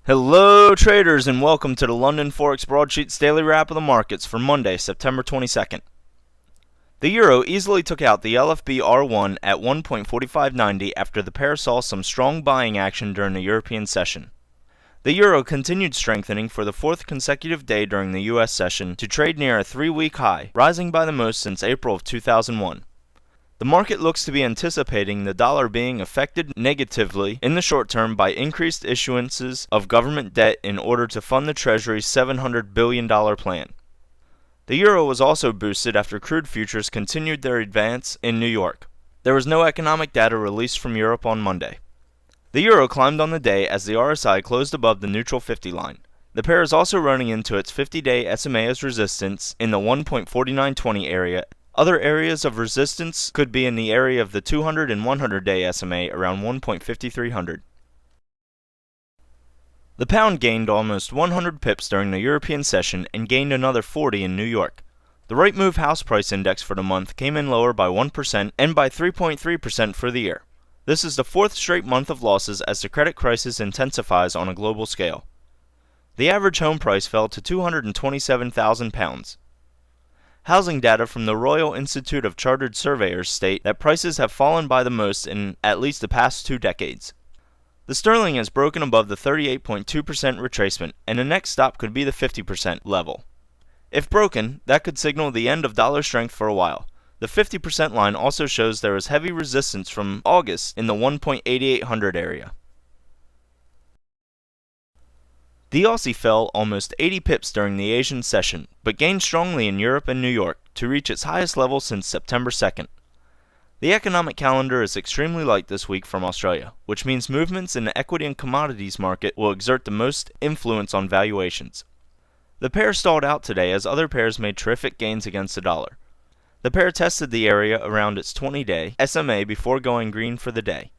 Hello traders and welcome to the London Forex Broadsheet's daily wrap of the markets for Monday, September 22nd. The euro easily took out the LFB R1 at 1.4590 after the pair saw some strong buying action during the European session. The euro continued strengthening for the fourth consecutive day during the US session to trade near a 3-week high, rising by the most since April of 2001. The market looks to be anticipating the dollar being affected negatively in the short term by increased issuances of government debt in order to fund the Treasury's $700 billion plan. The euro was also boosted after crude futures continued their advance in New York. There was no economic data released from Europe on Monday. The euro climbed on the day as the RSI closed above the neutral 50 line. The pair is also running into its 50-day SMA as resistance in the 1.4920 area. Other areas of resistance could be in the area of the 200 and 100-day SMA around 1.5300. The pound gained almost 100 pips during the European session and gained another 40 in New York. The Rightmove House Price Index for the month came in lower by 1% and by 3.3% for the year. This is the fourth straight month of losses as the credit crisis intensifies on a global scale. The average home price fell to £227,000. Housing data from the Royal Institute of Chartered Surveyors state that prices have fallen by the most in at least the past 2 decades. The sterling has broken above the 38.2% retracement, and the next stop could be the 50% level. If broken, that could signal the end of dollar strength for a while. The 50% line also shows there is heavy resistance from August in the 1.8800 area. The Aussie fell almost 80 pips during the Asian session, but gained strongly in Europe and New York to reach its highest level since September 2nd. The economic calendar is extremely light this week from Australia, which means movements in the equity and commodities market will exert the most influence on valuations. The pair stalled out today as other pairs made terrific gains against the dollar. The pair tested the area around its 20-day SMA before going green for the day.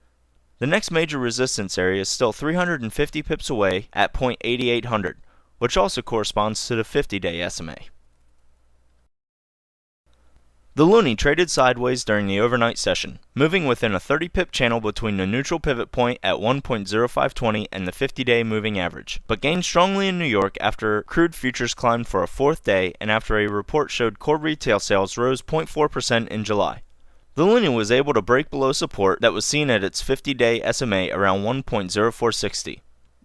The next major resistance area is still 350 pips away at 0.8800, which also corresponds to the 50-day SMA. The loonie traded sideways during the overnight session, moving within a 30-pip channel between the neutral pivot point at 1.0520 and the 50-day moving average, but gained strongly in New York after crude futures climbed for a fourth day and after a report showed core retail sales rose 0.4% in July. The loonie was able to break below support that was seen at its 50-day SMA around 1.0460.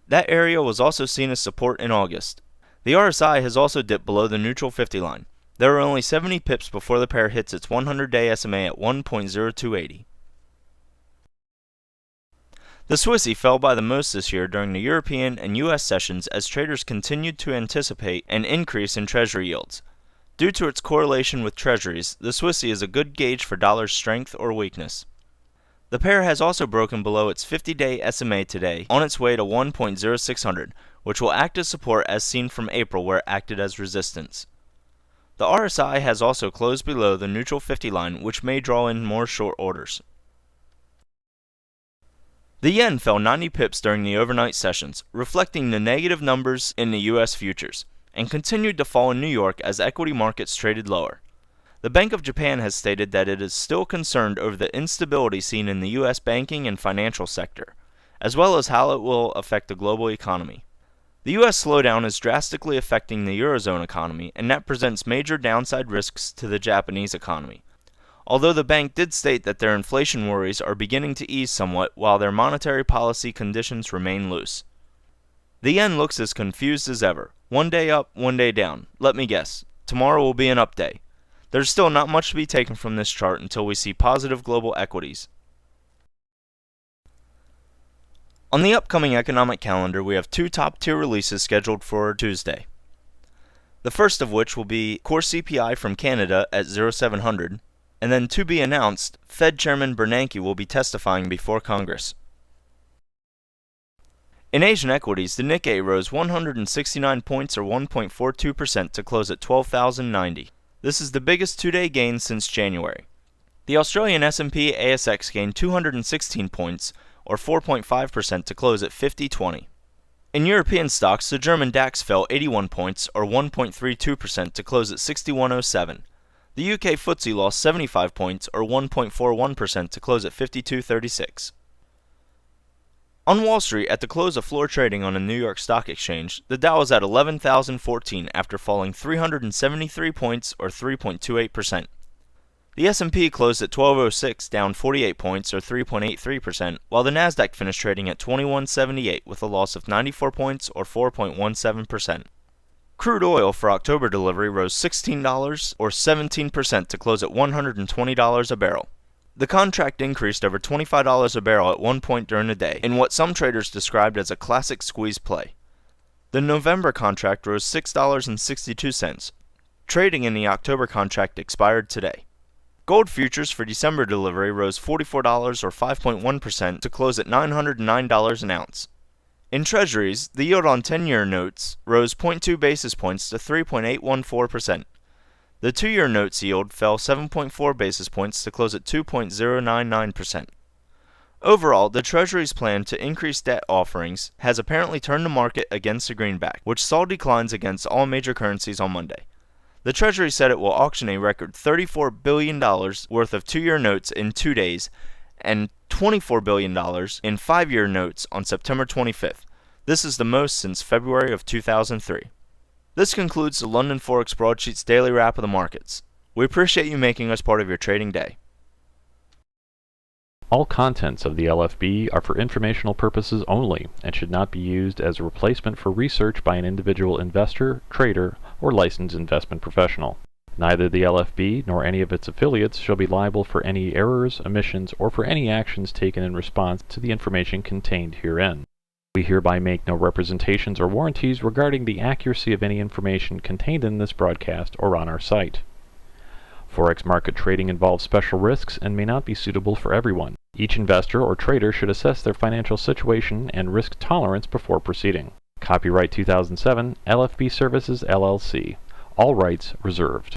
That area was also seen as support in August. The RSI has also dipped below the neutral 50 line. There are only 70 pips before the pair hits its 100-day SMA at 1.0280. The Swissy fell by the most this year during the European and US sessions as traders continued to anticipate an increase in Treasury yields. Due to its correlation with treasuries, the Swissy is a good gauge for dollar's strength or weakness. The pair has also broken below its 50-day SMA today on its way to 1.0600, which will act as support as seen from April where it acted as resistance. The RSI has also closed below the neutral 50 line, which may draw in more short orders. The yen fell 90 pips during the overnight sessions, reflecting the negative numbers in the US futures, and continued to fall in New York as equity markets traded lower. The Bank of Japan has stated that it is still concerned over the instability seen in the U.S. banking and financial sector, as well as how it will affect the global economy. The U.S. slowdown is drastically affecting the Eurozone economy, and that presents major downside risks to the Japanese economy. Although the bank did state that their inflation worries are beginning to ease somewhat while their monetary policy conditions remain loose. The yen looks as confused as ever. One day up, one day down. Let me guess. Tomorrow will be an up day. There's still not much to be taken from this chart until we see positive global equities. On the upcoming economic calendar, we have 2 top-tier releases scheduled for Tuesday. The first of which will be core CPI from Canada at 0.700, and then to be announced, Fed Chairman Bernanke will be testifying before Congress. In Asian equities, the Nikkei rose 169 points or 1.42% to close at 12,090. This is the biggest 2-day gain since January. The Australian S&P ASX gained 216 points or 4.5% to close at 5020. In European stocks, the German DAX fell 81 points or 1.32% to close at 6107. The UK FTSE lost 75 points or 1.41% to close at 5236. On Wall Street, at the close of floor trading on the New York Stock Exchange, the Dow was at 11,014 after falling 373 points or 3.28%. The S&P closed at 1206, down 48 points or 3.83%, while the Nasdaq finished trading at 2178 with a loss of 94 points or 4.17%. Crude oil for October delivery rose $16 or 17% to close at $120 a barrel. The contract increased over $25 a barrel at one point during the day, in what some traders described as a classic squeeze play. The November contract rose $6.62. Trading in the October contract expired today. Gold futures for December delivery rose $44 or 5.1% to close at $909 an ounce. In Treasuries, the yield on 10-year notes rose 0.2 basis points to 3.814%. The 2-year notes yield fell 7.4 basis points to close at 2.099%. Overall, the Treasury's plan to increase debt offerings has apparently turned the market against the greenback, which saw declines against all major currencies on Monday. The Treasury said it will auction a record $34 billion worth of 2-year notes in 2 days and $24 billion in 5-year notes on September 25th. This is the most since February of 2003. This concludes the London Forex Broadsheet's daily wrap of the markets. We appreciate you making us part of your trading day. All contents of the LFB are for informational purposes only and should not be used as a replacement for research by an individual investor, trader, or licensed investment professional. Neither the LFB nor any of its affiliates shall be liable for any errors, omissions, or for any actions taken in response to the information contained herein. We hereby make no representations or warranties regarding the accuracy of any information contained in this broadcast or on our site. Forex market trading involves special risks and may not be suitable for everyone. Each investor or trader should assess their financial situation and risk tolerance before proceeding. Copyright 2007, LFB Services, LLC. All rights reserved.